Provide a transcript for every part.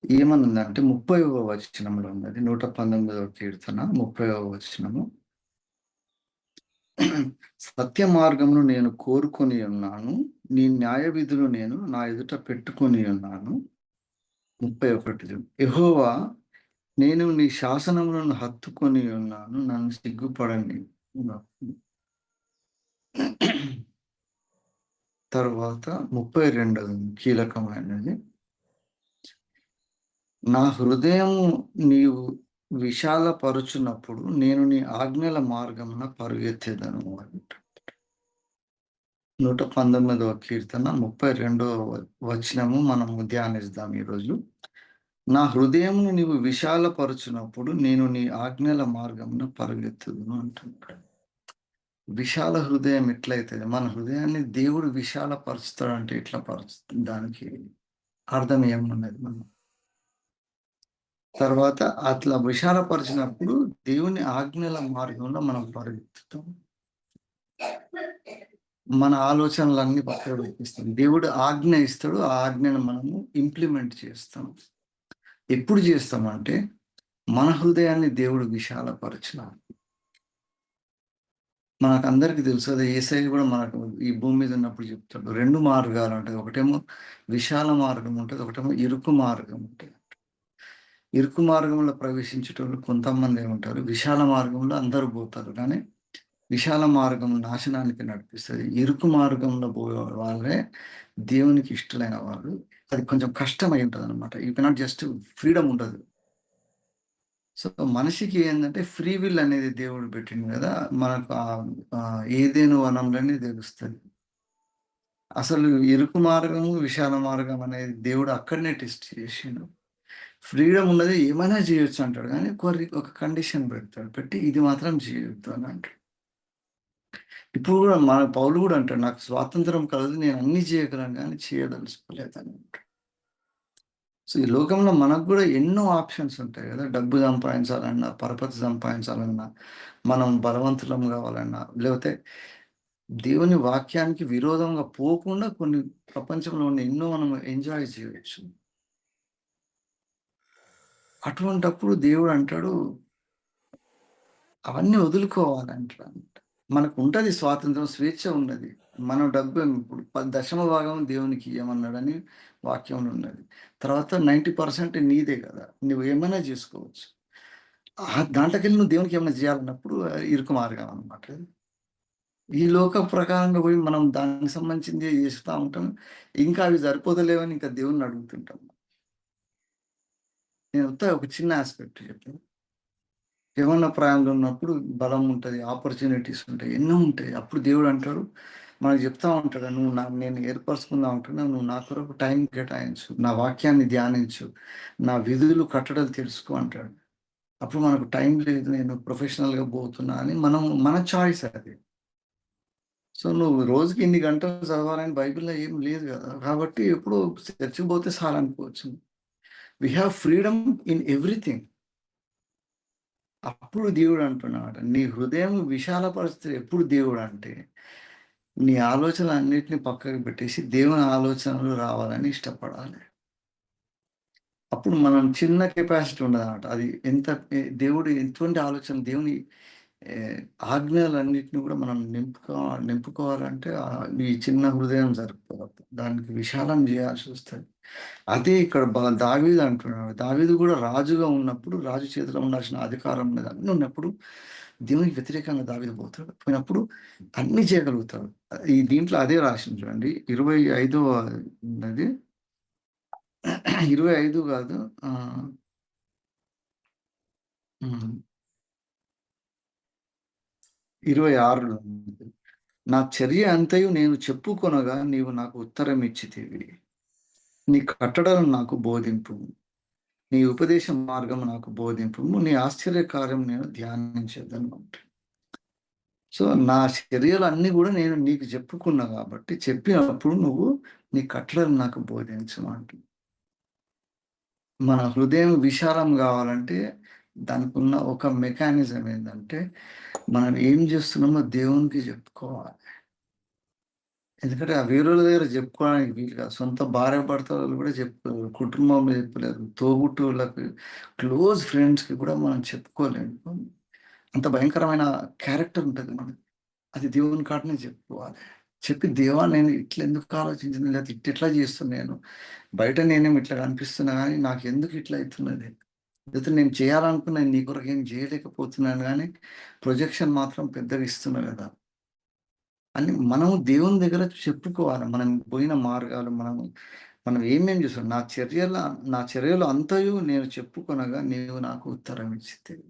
ఏమనుందంటే 30వ వచనంలో ఉన్నది. 119వ కీర్తన 30వ వచనము. సత్య మార్గమును నేను కోరుకొని ఉన్నాను. నీ న్యాయ విధులు నేను నా ఎదుట పెట్టుకొని ఉన్నాను. 31 యెహోవా, నేను నీ శాసనములను హత్తుకొని ఉన్నాను. నన్ను సిగ్గుపడని. తరువాత 32 కీలకమైనది. నా హృదయము నీవు విశాలపరుచునప్పుడు నేను నీ ఆజ్ఞల మార్గమున పరుగెత్తెదను అంట. 119వ కీర్తన 32వ వచనము మనము ధ్యానిద్దాం ఈరోజు. నా హృదయమును నీవు విశాలపరుచునప్పుడు నేను నీ ఆజ్ఞల మార్గమున పరుగెత్తుదును అంటున్నాడు. విశాల హృదయం ఎట్లయితది? మన హృదయాన్ని దేవుడు విశాలపరుస్తాడంటే ఎట్లా పరుస్తుంది? దానికి అర్థం ఏమున్నది మనం? తర్వాత అట్లా విశాలపరిచినప్పుడు దేవుని ఆజ్ఞల మార్గంలో మనం పరుగెత్తుతాం. మన ఆలోచనలన్నీ పక్కకు పెట్టేస్తాం. దేవుడు ఆజ్ఞ ఇస్తాడు. ఆ ఆజ్ఞను మనము ఇంప్లిమెంట్ చేస్తాం. ఎప్పుడు చేస్తామంటే మన హృదయాన్ని దేవుడు విశాలపరచినప్పుడు. మనకందరికీ తెలుసు కదా! యేసయ్య కూడా మనకు ఈ భూమి మీద ఉన్నప్పుడు చెప్తాడు. 2 మార్గాలు ఉంటాయి. ఒకటేమో విశాల మార్గం ఉంటది. ఒకటేమో ఇరుకు మార్గం ఉంటది. ఇరుకు మార్గంలో ప్రవేశించేటోళ్ళు కొంతమందే ఉంటారు. విశాల మార్గంలో అందరూ పోతారు. కానీ విశాల మార్గం నాశనానికి నడిపిస్తది. ఇరుకు మార్గంలో పోయే వాళ్ళే దేవునికి ఇష్టలైన వాళ్ళు. అది కొంచెం కష్టమై ఉంటదనమాట. యూ కెనాట్ జస్ట్ ఫ్రీడమ్ ఉండదు. సో, మనిషికి ఏందంటే ఫ్రీ విల్ అనేది దేవుడు పెట్టిండు గదా! మనకు ఏదెను వనంలోనే తెలుస్తది. అసలు ఇరుకు మార్గము, విశాల మార్గం అనేది దేవుడు అక్కడనే టెస్ట్ చేసిండు. ఫ్రీడమ్ ఉన్నది ఏమైనా చేయొచ్చు అంటాడు. గానీ ఒక కండిషన్ పెడతాడు. పెట్టి ఇది మాత్రం చేయొద్దు అని అంటాడు. ఇప్పుడు గూడా మన పౌలు గూడా అంటాడు. నాకు స్వాతంత్రం కలదు. నేను అన్నీ చేయగలను గానీ చేయదలుచుకోలేదని అంటాడు. సో, ఈ లోకంలో మనకు గూడా ఎన్నో ఆప్షన్స్ ఉంటాయి గదా! డబ్బు సంపాదించాలన్నా, పరపతి సంపాదించాలన్నా, మనం బలవంతులం గావాలన్నా, లేకపోతే దేవుని వాక్యానికి విరోధంగా పోకుండా కొన్ని ప్రపంచంలో ఉన్న ఎన్నో మనం ఎంజాయ్ చేయొచ్చు. అటువంటప్పుడు దేవుడు అంటాడు, అవన్నీ వదులుకోవాలంటాడు. మనకుంటది స్వాతంత్రం, స్వేచ్ఛ ఉన్నది. మనం డబ్బు ఇప్పుడు 10 భాగం దేవునికి ఇయ్యమన్నాడని వాక్యంలో ఉన్నది. తర్వాత 90% నీదే గదా! నువ్వేమైనా జేసుకోవచ్చు. దాంట్లోకెళ్ళి నువ్వు దేవునికి ఏమైనా జేయాలన్నప్పుడు ఇరుకు మార్గం అన్నమాట. ఈ లోక ప్రకారంగా పోయి మనం దానికి సంబంధించిందే జేస్తా ఉంటాం. ఇంకా అవి సరిపోతలేవని ఇంకా దేవుడిని అడుగుతుంటాం. నేను ఒక చిన్న యాస్పెక్ట్ చెప్పాను. యవ్వన ప్రాయంలో ఉన్నప్పుడు బలం ఉంటది. ఆపర్చునిటీస్ ఉంటాయి. ఎన్నో ఉంటాయి. అప్పుడు దేవుడు అంటాడు, మనకు చెప్తా ఉంటాడు. నేను ఏర్పరచుకుందాం అంటున్నా. నువ్వు నా కొరకు టైం కేటాయించు. నా వాక్యాన్ని ధ్యానించు. నా విధులు, కట్టడలు తెలుసుకో అంటాడు. అప్పుడు మనకు టైం లేదు. నేను ప్రొఫెషనల్‌గా పోతున్నా అని మన చాయిస్ అది. సో, నువ్వు రోజుకి ఇన్ని గంటలు చదవాలని బైబిల్‌లో ఏం లేదు గదా! కాబట్టి ఎప్పుడో చర్చికి పోతే చాలనుకోవచ్చు. We have freedom in everything. అప్పుడు దేవుడు అంటున్నాడు. నీ హృదయం విశాలపరిస్తే ఎప్పుడు దేవుడు అంటే, నీ ఆలోచనలన్నిటిని పక్కకు పెట్టేసి దేవుని ఆలోచనలు రావాలని ఇష్టపడాలి. అప్పుడు మనం చిన్న కెపాసిటీ ఉండదనమాట. అది ఎంత దేవుడు ఎటువంటి ఆలోచన దేవుని ఆహ్, ఆజ్ఞలన్నిటిని కూడా మనం నింపుకోవాలంటే ఈ చిన్న హృదయం సరిపోదు. దానికి విశాలం చేయాల్సొస్తది. అదే ఇక్కడ దావీదు అంటున్నాడు. దావీదు కూడా రాజుగా ఉన్నప్పుడు, రాజు చేతిలో ఉండాల్సిన అధికారం మీద అన్నీ ఉన్నప్పుడు, దేవునికి వ్యతిరేకంగా దావీదు పోతాడు. పోయినప్పుడు అన్నీ చేయగలుగుతాడు. ఈ దీంట్లో అదే రాసింది చూడండి. 25వ ఉన్నది. 25 కాదు. హ్మ్. 26లో ఉంది. నా చర్య అంతయు నేను చెప్పుకొనగా నీవు నాకు ఉత్తరం ఇచ్చితివి. నీ కట్టడలను నాకు బోధింపుము. నీ ఉపదేశ మార్గము నాకు బోధింపుము. నీ ఆశ్చర్య కార్యం నేను ధ్యానించేదను అంటాడు. సో, నా చర్యలన్నీ గూడా నేను నీకు చెప్పుకున్నా గాబట్టి, చెప్పినప్పుడు నువ్వు నీ కట్టడలు నాకు బోధించు అంటుంది. మన హృదయం విశాలం గావాలంటే, దానికున్న ఒక మెకానిజం ఏందంటే, మనం ఏం జేస్తున్నామో దేవునికి జెప్పుకోవాలి. ఎందుకంటే ఆ వేరేళ్ళ దగ్గర చెప్పుకోవడానికి వీలు కాదు. సొంత భార్యాభర్తలు కూడా చెప్పుకోలేరు. కుటుంబంలో చెప్పలేరు. తోబుట్టువులకు, క్లోజ్ ఫ్రెండ్స్‌కి కూడా మనం చెప్పుకోలేము. అంత భయంకరమైన క్యారెక్టర్ ఉంటది మనకి. అది దేవుని కాడనే చెప్పుకోవాలి. చెప్పి దేవా నేను ఇట్లా ఎందుకు ఆలోచించిన లేకపోతే ఇట్లా చేస్తున్నా నేను. బయట నేనేమో ఇట్లా కనిపిస్తున్నా గానీ నాకెందుకు ఇట్లా అయితున్నది? లేకపోతే నేను చేయాలనుకున్నది నీ కొరకు ఏం చేయలేకపోతున్నాను గానీ, ప్రొజెక్షన్ మాత్రం పెద్దగా ఇస్తున్నా గదా! అని మనము దేవుని దగ్గర చెప్పుకోవాలి. మనం పోయిన మార్గాలు మనం ఏమేం చేసాం. నా చర్యలు అంతయు నేను చెప్పుకొనగా నీవు నాకు ఉత్తరం ఇచ్చితివి.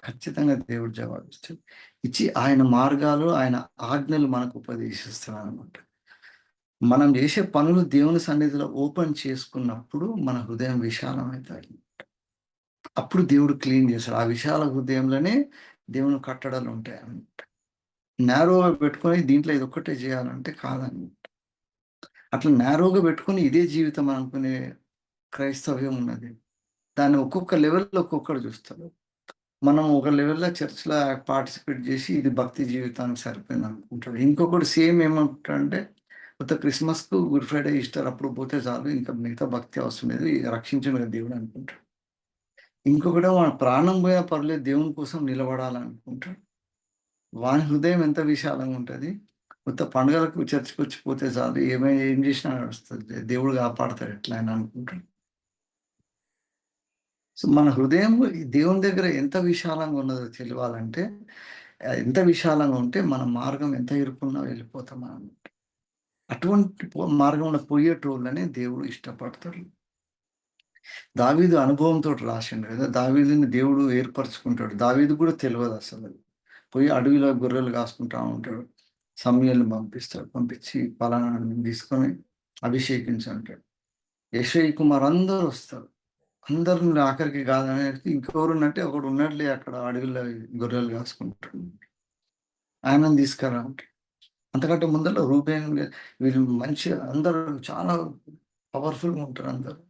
ఖచ్చితంగా దేవుడు జవాబిస్తాడు. ఇచ్చి ఆయన మార్గాలు, ఆయన ఆజ్ఞలు మనకు ఉపదేశిస్తాడనమాట. మనం చేసే పనులు దేవుని సన్నిధిలో ఓపెన్ చేసుకున్నప్పుడు మన హృదయం విశాలమైతాది. అప్పుడు దేవుడు క్లీన్ చేస్తాడు. ఆ విశాల హృదయంలోనే దేవుని కట్టడలుంటాయన్నమాట. నారోగా పెట్టుకొని దీంట్లో ఇదొక్కటే చేయాలంటే కాదన్నమాట. అట్లా నారోగా పెట్టుకొని ఇదే జీవితం అనుకునే క్రైస్తవ్యం ఉన్నది. దాన్ని ఒక్కొక్క లెవెల్‌లో ఒక్కొక్కడు చూస్తాడు. మనం ఒక లెవెల్‌లో చర్చ్‌లో పార్టిసిపేట్ చేసి ఇది భక్తి జీవితానికి సరిపోయిందనుకుంటాడు. ఇంకొకడు సేమ్ ఏమంటాడంటే ఉత్త క్రిస్మస్‌కు, గుడ్ ఫ్రైడే, ఈస్టర్ అప్పుడు పోతే చాలు. ఇంకా మిగతా భక్తి అవసరం లేదు. రక్షించును కదా దేవుడు అనుకుంటాడు. ఇంకొకడేమో మన ప్రాణం పోయినా పర్లేదు దేవుని కోసం నిలబడాలనుకుంటాడు. వాని హృదయం ఎంత విశాలంగా ఉంటది. ఉత్త పండుగలకు చర్చ్‌కొచ్చి పోతే చాలు. ఏం చేసినా నడుస్తది. దేవుడు కాపాడతాడు ఎట్లైనా అనుకుంటాడు. సో, మన హృదయం ఈ దేవుని దగ్గర ఎంత విశాలంగా ఉన్నదో తెలవాలంటే, ఎంత విశాలంగా ఉంటే మన మార్గం ఎంత ఇరుక్కున్నా వెళ్ళిపోతామనమాట. అటువంటి మార్గంలో పోయేటోళ్ళనే దేవుడు ఇష్టపడతాడు. దావీదు అనుభవంతోటి రాసిండు గదా! దావీదుని దేవుడు ఏర్పరచుకుంటాడు. దావీదుకు గూడా తెలవదసలు. పోయి అడవిలో గొర్రెలు కాసుకుంటా ఉంటాడు. సమూయేలుని పంపిస్తాడు. పంపించి పలానాని తీసుకొని అభిషేకించు అంటాడు. యెషయి కుమార్ అందరొస్తారు. అందరిని ఆఖరికి కాదనేసి ఇంకెవరున్నంటే ఒకడున్నాడులే అక్కడ అడవిలో గొర్రెలు కాసుకుంటాడు. ఆయనను తీసుకురా అంటాడు. అంతకంటే ముందల రూబేన్ వీళ్ళు మంచిగా అందరూ చాలా పవర్‌ఫుల్‌గా ఉంటారు అందరూ.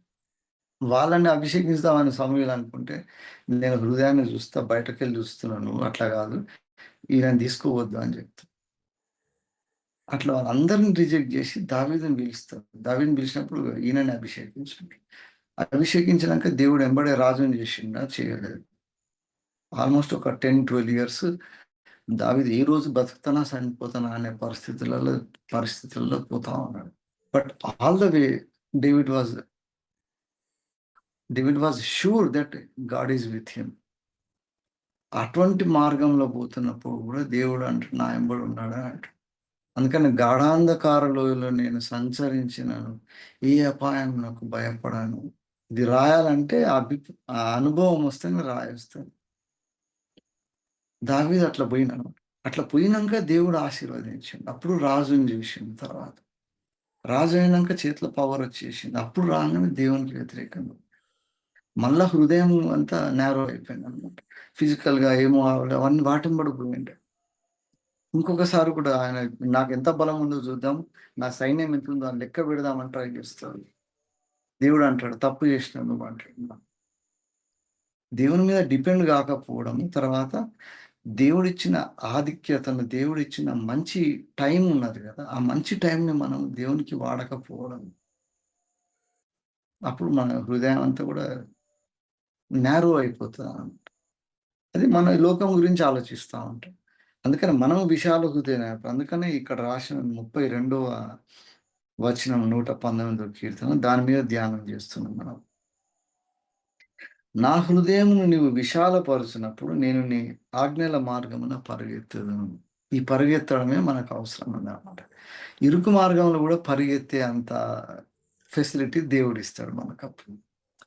వాళ్ళని అభిషేకిస్తామని సమూయేలు అనుకుంటే, నేను హృదయాన్ని చూస్తా, బయటకెళ్ళి చూస్తున్నాను. నువ్వు అట్లా కాదు. ఈయనని తీసుకోవద్దు అని చెప్తాడు. అట్లా వాళ్ళందరిని రిజెక్ట్ చేసి దావీదుని పిలుస్తారు. దావీదుని పిలిచినప్పుడు ఈయనని అభిషేకించండి. అభిషేకించినాక దేవుడు ఎంబడే రాజుని చేసిండా? చేయలేదు. ఆల్‌మోస్ట్ ఒక 10, 12 ఇయర్స్ దావీదు ఏ రోజు బతుకుతానా, చనిపోతానా అనే పరిస్థితుల్లో పోతా ఉన్నాడు. But all the way David was David was sure that God is with him. అటువంటి మార్గంలో పోతున్నప్పుడు కూడా దేవుడు అంటాడు నా ఎంబడి ఉన్నాడు అని అంటాడు. అందుకని గాఢాంధకార లోయలో నేను సంచరించినను ఏ అపాయం నాకు భయపడను. ఇది రాయాలంటే ఆ అనుభవం వస్తేనే రాయేస్తాను. దావీదు అట్లా పోయినాను. అట్లా పోయినంక దేవుడు ఆశీర్వదించిండు. అప్పుడు రాజుని చేసిండు తర్వాత. రాజు అయినంక చేతిలో పవర్ వచ్చేసింది. అప్పుడు రాంగానే దేవునికి వ్యతిరేకంగా మళ్ళా హృదయం అంతా నారో అయిపోయిందనమాట. ఫిజికల్‌గా ఏమో అవన్నీ వాటెంబడి పోయిండు. ఇంకొకసారి కూడా ఆయన నాకెంత బలం ఉందో చూద్దాం. నా సైన్యం ఎంతుందో అని లెక్క పెడదామని ట్రై చేస్తాడు. దేవుడు అంటాడు తప్పు చేసినావు నువ్వు అంటాడు. దేవుని మీద డిపెండ్ కాకపోవడం, తర్వాత దేవుడిచ్చిన ఆధిక్యతను, దేవుడిచ్చిన మంచి టైం ఉన్నది కదా! ఆ మంచి టైంని మనం దేవునికి వాడకపోవడం. అప్పుడు మన హృదయం అంతా కూడా నారో అయిపోతదనమాట. అది మన లోకం గురించి ఆలోచిస్తా ఉంటాం. అందుకని మనం విశాల హృదయులైనప్పుడు అందుకనే ఇక్కడ రాసిన 32వ వచనం 119వ కీర్తన దాని మీద ధ్యానం చేస్తున్నాం మనం. నా హృదయమును నీవు విశాలపరుచినప్పుడు నేను నీ ఆజ్ఞల మార్గమున పరిగెత్తుదును. ఈ పరిగెత్తడమే మనకు అవసరం ఉందన్నమాట. ఇరుకు మార్గంలో కూడా పరిగెత్తే అంత ఫెసిలిటీ దేవుడిస్తాడు మనకప్పుడు.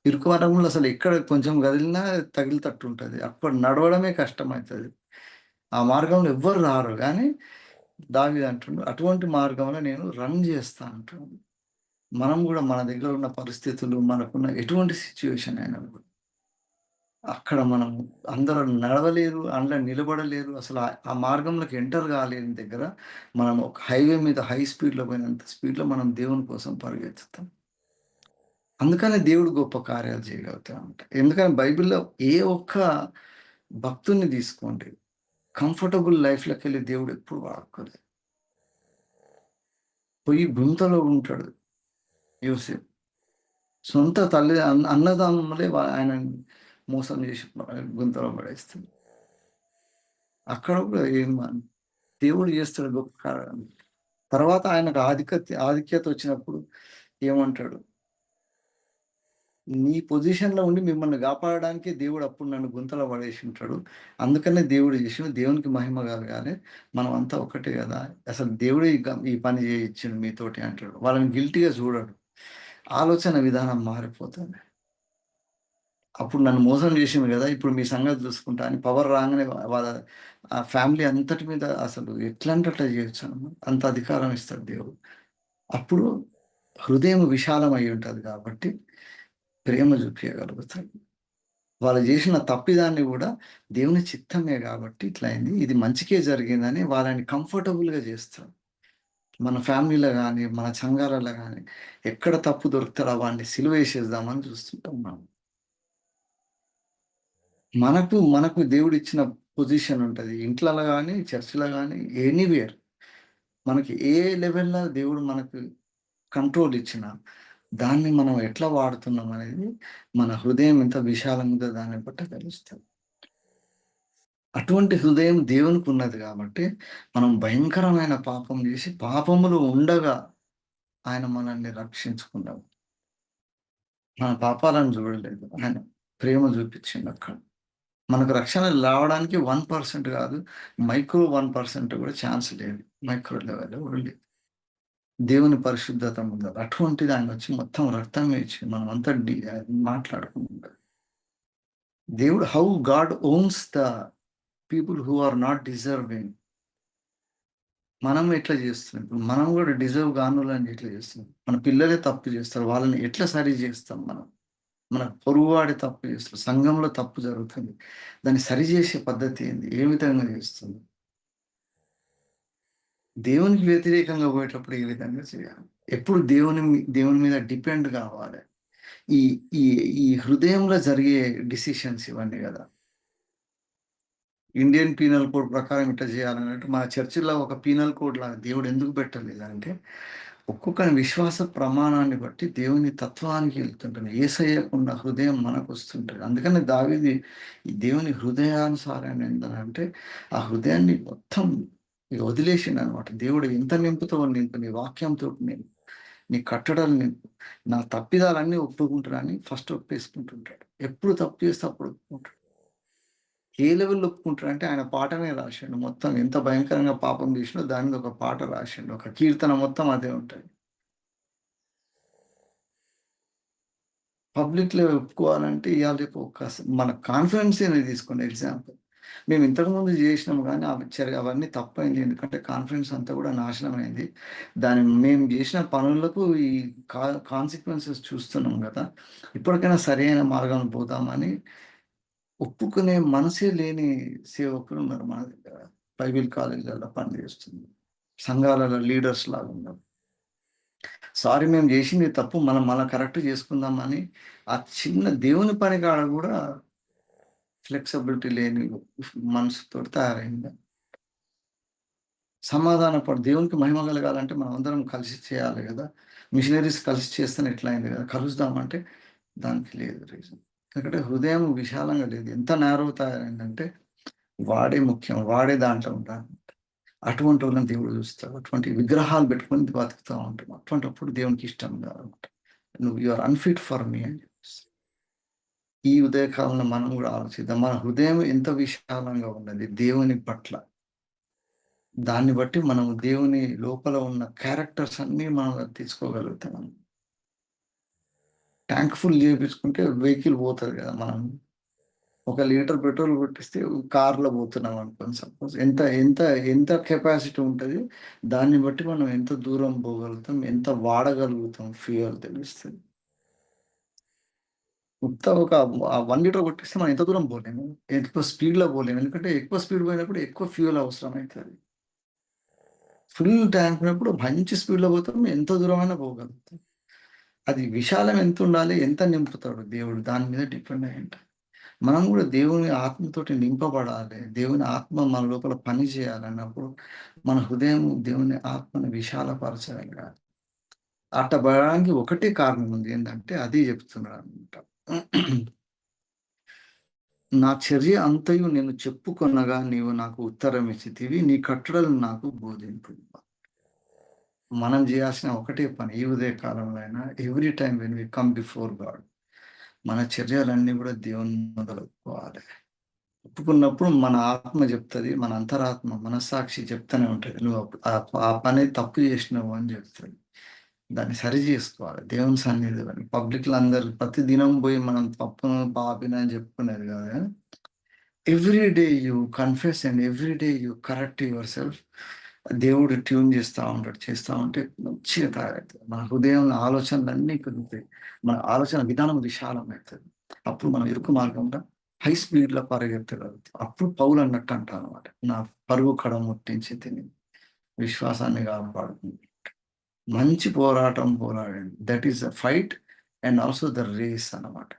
ఇరుకు మార్గంలో అసలు ఎక్కడ కొంచెం కదిలినా తగిలితట్టు ఉంటది. అప్పుడు నడవడమే కష్టమైతది. ఆ మార్గంలో ఎవ్వరు రారు గానీ దావీదు అంటుండు అటువంటి మార్గంలో నేను రన్ చేస్తా అంటుండు. మనం గూడా మన దగ్గర ఉన్న పరిస్థితులు, మనకున్న ఎటువంటి సిట్యుయేషన్ అయినా గూడా అక్కడ మనం అందరూ నడవలేరు, అందులో నిలబడలేరు. అసలు ఆ మార్గంలోకి ఎంటర్ కాలేని దగ్గర మనం ఒక హైవే మీద హై స్పీడ్‌లో పోయినంత స్పీడ్‌లో మనం దేవుని కోసం పరిగెత్తుతాం. అందుకనే దేవుడు గొప్ప కార్యాలు చేయగలుగుతాడంట. ఎందుకని బైబిల్‌లో ఏ ఒక్క భక్తుడిని తీసుకోండి. కంఫర్టబుల్ లైఫ్‌లోకెళ్ళి దేవుడు ఎప్పుడు వాడుకోలేదు. పోయి గుంతలో ఉంటాడు యోసేపు. సొంత తల్లి అన్నదమ్ములే ఆయన మోసం చేసి గుంతలో పడేస్తుంది. అక్కడ కూడా దేవుడు చేస్తాడు గొప్ప కార్యం. తర్వాత ఆయనకు ఆధిక్యత వచ్చినప్పుడు ఏమంటాడు, నీ పొజిషన్‌లో ఉండి మిమ్మల్ని కాపాడడానికి దేవుడు అప్పుడు నన్ను గుంతలో పడేసి ఉంటాడు. అందుకనే దేవుడు చేసిండు. దేవునికి మహిమ కలగాలి. మనం అంతా ఒకటే కదా! అసలు దేవుడే ఈ పని చేయించిండు మీతోటి అంటాడు. వాళ్ళని గిల్టీ‌గా చూడడు. ఆలోచన విధానం మారిపోతుంది. అప్పుడు నన్ను మోసం చేసిండు గదా! ఇప్పుడు మీ సంగతి చూసుకుంటా అని పవర్ రాంగానే వాళ్ళ ఆ ఫ్యామిలీ అంతటి మీద అసలు ఎట్లంటే అట్లా చేయొచ్చనమాట. అంత అధికారం ఇస్తాడు దేవుడు. అప్పుడు హృదయం విశాలం అయ్యి ఉంటది కాబట్టి ప్రేమ చూపియగలుగుతాడు. వాళ్ళు చేసిన తప్పిదాన్ని గూడా దేవుని చిత్తమే గాబట్టి ఇట్లా అయింది. ఇది మంచికే జరిగిందని వాళ్ళని కంఫర్టబుల్‌గా చేస్తాడు. మన ఫ్యామిలీలో గాని, మన సంఘాలలో గాని ఎక్కడ తప్పు దొరుకుతారో వాడిని సిలువేసేద్దామని చూస్తుంటాం మనం. మనకు దేవుడిచ్చిన పొజిషన్ ఉంటది. ఇంట్లల్ల గాని, చర్చ్‌లో గాని ఎనీవేర్. మనకి ఏ లెవెల్‌లో దేవుడు మనకు కంట్రోల్ ఇచ్చినా, దాన్ని మనం ఎట్లా వాడుతున్నాం అనేది మన హృదయం ఎంత విశాలంగా ఉందో దాన్ని బట్టి తెలుస్తది. అటువంటి హృదయం దేవునికున్నది గాబట్టి, మనం భయంకరమైన పాపం జేసి, పాపములో ఉండగా ఆయన మనల్ని రక్షించుకున్నాడు. మన పాపాలను జూడలేదు. ఆయన ప్రేమ జూపిచ్చిండక్కడ. మనకు రక్షణ రావడానికి 1% గాదు. మైక్రో 1% గూడా ఛాన్స్ లేదు. మైక్రో లెవెల్‌లో గూడా లేదు. దేవుని పరిశుద్ధత ముందర. అటువంటిది ఆయనొచ్చి మొత్తం రక్తమే ఇచ్చి మనమంతా మాట్లాడుకుంటాం. దేవుడు how God owns the people who are not deserving. మనం ఎట్లా చేస్తున్నాం? ఇప్పుడు మనం గూడా డిజర్వ్ గానోళ్ళని ఎట్లా చేస్తున్నాం? మన పిల్లలే తప్పు చేస్తారు. వాళ్ళని ఎట్లా సరి చేస్తాం మనం? మన పొరుగువాడే తప్పు చేస్తాడు. సంఘంలో తప్పు జరుగుతుంది. దాన్ని సరిజేసే పద్ధతి ఏంది? ఏ విధంగా చేస్తుంది? దేవునికి వ్యతిరేకంగా పోయేటప్పుడు ఏ విధంగా చేయాలి? ఎప్పుడు దేవుని మీద డిపెండ్ కావాలి. ఈ ఈ ఈ హృదయంలో జరిగే డిసిషన్స్ ఇవన్నీ గదా! ఇండియన్ పీనల్ కోడ్ ప్రకారం ఇట్లా చేయాలన్నట్టు మన చర్చిలో ఒక పీనల్ కోడ్ లాగా దేవుడు ఎందుకు పెట్టలేదంటే, ఒక్కొక్కని విశ్వాస ప్రమాణాన్ని బట్టి దేవుని తత్వానికి వెళ్తుంటుంది. యేసయ్యకున్న హృదయం మనకొస్తుంటది. అందుకని దావీదు ఈ దేవుని హృదయానుసారం ఏంటనంటే, ఆ హృదయాన్ని మొత్తం ఇగ వదిలేసిండనమాట. దేవుడు ఎంత నింపుతావో నింపు, నీ వాక్యంతోటి నింపు, నీ కట్టడలు నింపు, నా తప్పిదాలన్నీ ఒప్పుకుంటానని ఫస్ట్ ఒప్పేసుకుంటుంటాడు. ఎప్పుడు తప్పు చేస్తే అప్పుడు ఒప్పుకుంటాడు. ఏ లెవెల్‌లో ఒప్పుకుంటాడంటే ఆయన పాటనే రాసిండు. మొత్తం ఎంత భయంకరంగా పాపం చేసినో దాని మీద ఒక పాట రాసిండు. ఒక కీర్తన మొత్తం అదే ఉంటది. పబ్లిక్‌లో ఒప్పుకోవాలంటే ఇయాల రేపు మన కాన్ఫిడెన్సీ‌నే తీసుకోండి ఎగ్జాంపుల్. మేము ఇంతకుముందు జేసినాం గానీ అవన్నీ తప్పయింది. ఎందుకంటే కాన్ఫిడెన్స్ అంతా గూడా నాశనమైంది. మేము జేసిన పనులకు ఈ కాన్సిక్వెన్సెస్ చూస్తున్నాం గదా! ఇప్పటికైనా సరైన మార్గంలో పోదామని ఒప్పుకునే మనసే లేని సేవకులున్నారు మన దగ్గర. బైబిల్ కాలేజీలలో పనిచేస్తుంది. సంఘాలలో లీడర్స్ లాగున్నారు. సారీ మేము జేసింది తప్పు. మనం మళ్ళా కరెక్ట్ చేసుకుందామని ఆ చిన్న దేవుని పని కాడ గూడా ఫ్లెక్సిబిలిటీ లేని మనసుతోటి తయారైంది. దేవునికి మహిమ కలగాలంటే మనమందరం కలిసి చేయాలి గదా! మిషనరీస్ కలిసి చేస్తేనే ఇట్లా అయింది గదా! కలుద్దామంటే దానికి లేదు రీజన్. ఎందుకంటే హృదయం విశాలంగా లేదు. ఎంత నారో తయారైందంటే వాడే ముఖ్యం. వాడే దాంట్లో ఉండాలి. అటువంటోళ్ళని దేవుడు చూస్తాడు. అటువంటి విగ్రహాలు పెట్టుకొని బతుకుతా ఉంటాం. అటువంటప్పుడు దేవునికి ఇష్టం కాదనమాట. You are unfit for me అని చెప్పేసి. ఈ ఉదయకాలంలో మనం గూడా ఆలోచిద్దాం. మన హృదయం ఎంత విశాలంగా ఉన్నది దేవుని పట్ల. దాన్ని బట్టి మనం దేవుని లోపల ఉన్న క్యారెక్టర్స్ అన్నీ మనం తీసుకోగలుగుతాం. ట్యాంక్ ఫుల్ చేపించుకుంటే వెహికల్ పోతది గదా! మనం ఒక లీటర్ పెట్రోల్ కొట్టిస్తే కార్‌లో పోతున్నాం అనుకోండి సపోజ్. ఎంత ఎంత ఎంత కెపాసిటీ ఉంటది. దాన్ని బట్టి మనం ఎంత దూరం పోగలుగుతాం, ఎంత వాడగలుగుతాం ఫ్యూయల్ తెలుస్తది. ఒక 1 లీటర్ కొట్టిస్తే మనం ఎంత దూరం పోలేము. ఎక్కువ స్పీడ్‌లో పోలేము. ఎందుకంటే ఎక్కువ స్పీడ్ పోయినప్పుడు ఎక్కువ ఫ్యూయల్ అవసరమైతది. ఫుల్ ట్యాంక్ ఉన్నప్పుడు మంచి స్పీడ్‌లో పోతాం. ఎంత దూరమైనా పోగలుగుతాం. అది విశాలం ఎంతుండాలి, ఎంత నింపుతాడు దేవుడు దాని మీద డిపెండ్ అయ్యి ఉంటది. మనం గూడా దేవుని ఆత్మతోటి నింపబడాలి. దేవుని ఆత్మ మన లోపల పని చేయాలన్నప్పుడు, మన హృదయం దేవుని ఆత్మను విశాలపరచగలగాలి. అట్ట బడడానికి ఒకటే కారణం ఉంది. ఏందంటే అది చెప్తున్నాడనమాట. నా చర్య అంతయు నేను చెప్పుకొనగా నీవు నాకు ఉత్తరమిచ్చితివి. నీ కట్టడలు నాకు బోధింపు. మనం జేయాల్సిన ఒకటే పని. ఈ ఉదయ కాలంలో అయినా every time when we come before God మన చర్యలన్నీ గూడా దేవుని ముందల ఒప్పుకోవాలి. ఒప్పుకున్నప్పుడు మన ఆత్మ జెప్తది. మన అంతరాత్మ, మనస్సాక్షి చెప్తూనే ఉంటది. నువ్వు ఆ పని తప్పు జేసినవు అని జెప్తది. దాన్ని సరి జేసుకోవాలి. దేవుని సన్నిధిలో పబ్లిక్‌లో అందరూ ప్రతి దినం బోయి మనం తప్పును, పాపిని అని చెప్పుకునేది గాదు గానీ every day you confess and every day you correct your self. దేవుడు ట్యూన్ చేస్తా ఉంటాడు. చేస్తా ఉంటే మంచిగా తయారవుతది. మన హృదయంలో ఆలోచనలన్నీ కుదురుతాయి. మన ఆలోచన విధానం విశాలమైతది. అప్పుడు మనం ఇరుకు మార్గంలో హై స్పీడ్‌లో పరిగెత్తగలుగుతాం. అప్పుడు పౌలు అన్నట్టు అంటాడనమాట. నా పరుగు కడ ముట్టించి తిని విశ్వాసాన్ని కాపాడుకుంది. మంచి పోరాటం పోరాడండి. That is the fight and also the race అన్నమాట.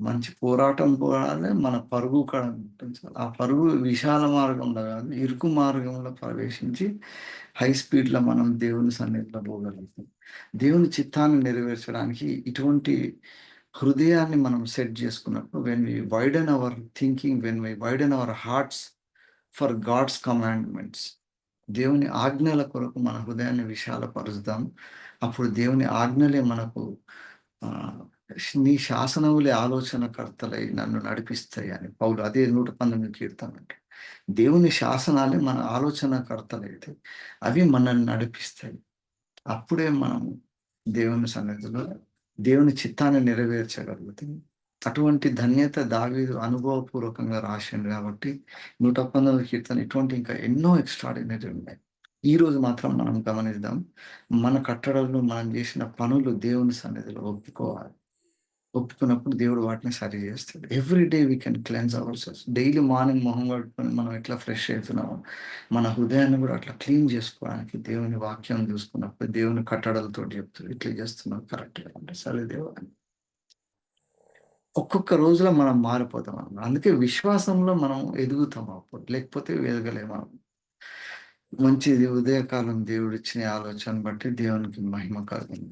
మంచి పోరాటం పోరాడాలి. మన పరుగు కూడా గుర్తించాలి. ఆ పరుగు విశాల మార్గంలో గాదు, ఇరుకు మార్గంలో ప్రవేశించి హై స్పీడ్‌లో మనం దేవుని సన్నిధిలో పోగలుగుతాం. దేవుని చిత్తాన్ని నెరవేర్చడానికి ఇటువంటి హృదయాన్ని మనం సెట్ జేసుకున్నప్పుడు when we widen our thinking, when we widen our hearts for God's commandments దేవుని ఆజ్ఞల కొరకు మన హృదయాన్ని విశాలపరుద్దాం. అప్పుడు దేవుని ఆజ్ఞలే మనకు ఆహ్, నీ శాసనములే ఆలోచనకర్తలై నన్ను నడిపిస్తాయి అని పౌలు అదే 119 కీర్తన అంటాడు. దేవుని శాసనాలే మన ఆలోచనకర్తలైతే అవి మనల్ని నడిపిస్తాయి. అప్పుడే మనం దేవుని సన్నిధిలో దేవుని చిత్తాన్ని నెరవేర్చగలుగుతాం. అటువంటి ధన్యత దావీదు అనుభవపూర్వకంగా రాసిండు కాబట్టి 119 కీర్తన ఇటువంటి ఇంకా ఎన్నో ఎక్స్‌ట్రార్డినరీ ఉన్నాయి. ఈరోజు మాత్రం మనం గమనిద్దాం. మన కట్టడల్లో మనం చేసిన పనులు దేవుని సన్నిధిలో ఒప్పుకోవాలి. ఒప్పుకున్నప్పుడు దేవుడు వాటిని సరి జేస్తాడు. Every day we can cleanse ourselves. Daily morning మొహం కడుక్కొని మనం ఎట్లా ఫ్రెష్ అయితున్నామో, మన హృదయాన్ని గూడా అట్లా క్లీన్ జేసుకోవడానికి దేవుని వాక్యం జూసుకున్నప్పుడు దేవుని కట్టడలతోటి చెప్తాడు. ఇట్లా జేస్తున్నావు కరెక్ట్‌గా అంటే సరే దేవా అని. ఒక్కొక్క రోజులో మనం మారిపోతామన్నమాట. అందుకే విశ్వాసంలో మనం ఎదుగుతాం అప్పుడు. లేకపోతే ఎదగలేము. మంచిది ఉదయకాలం దేవుడిచ్చిన ఆలోచన బట్టి దేవునికి మహిమ కలుగును గాక.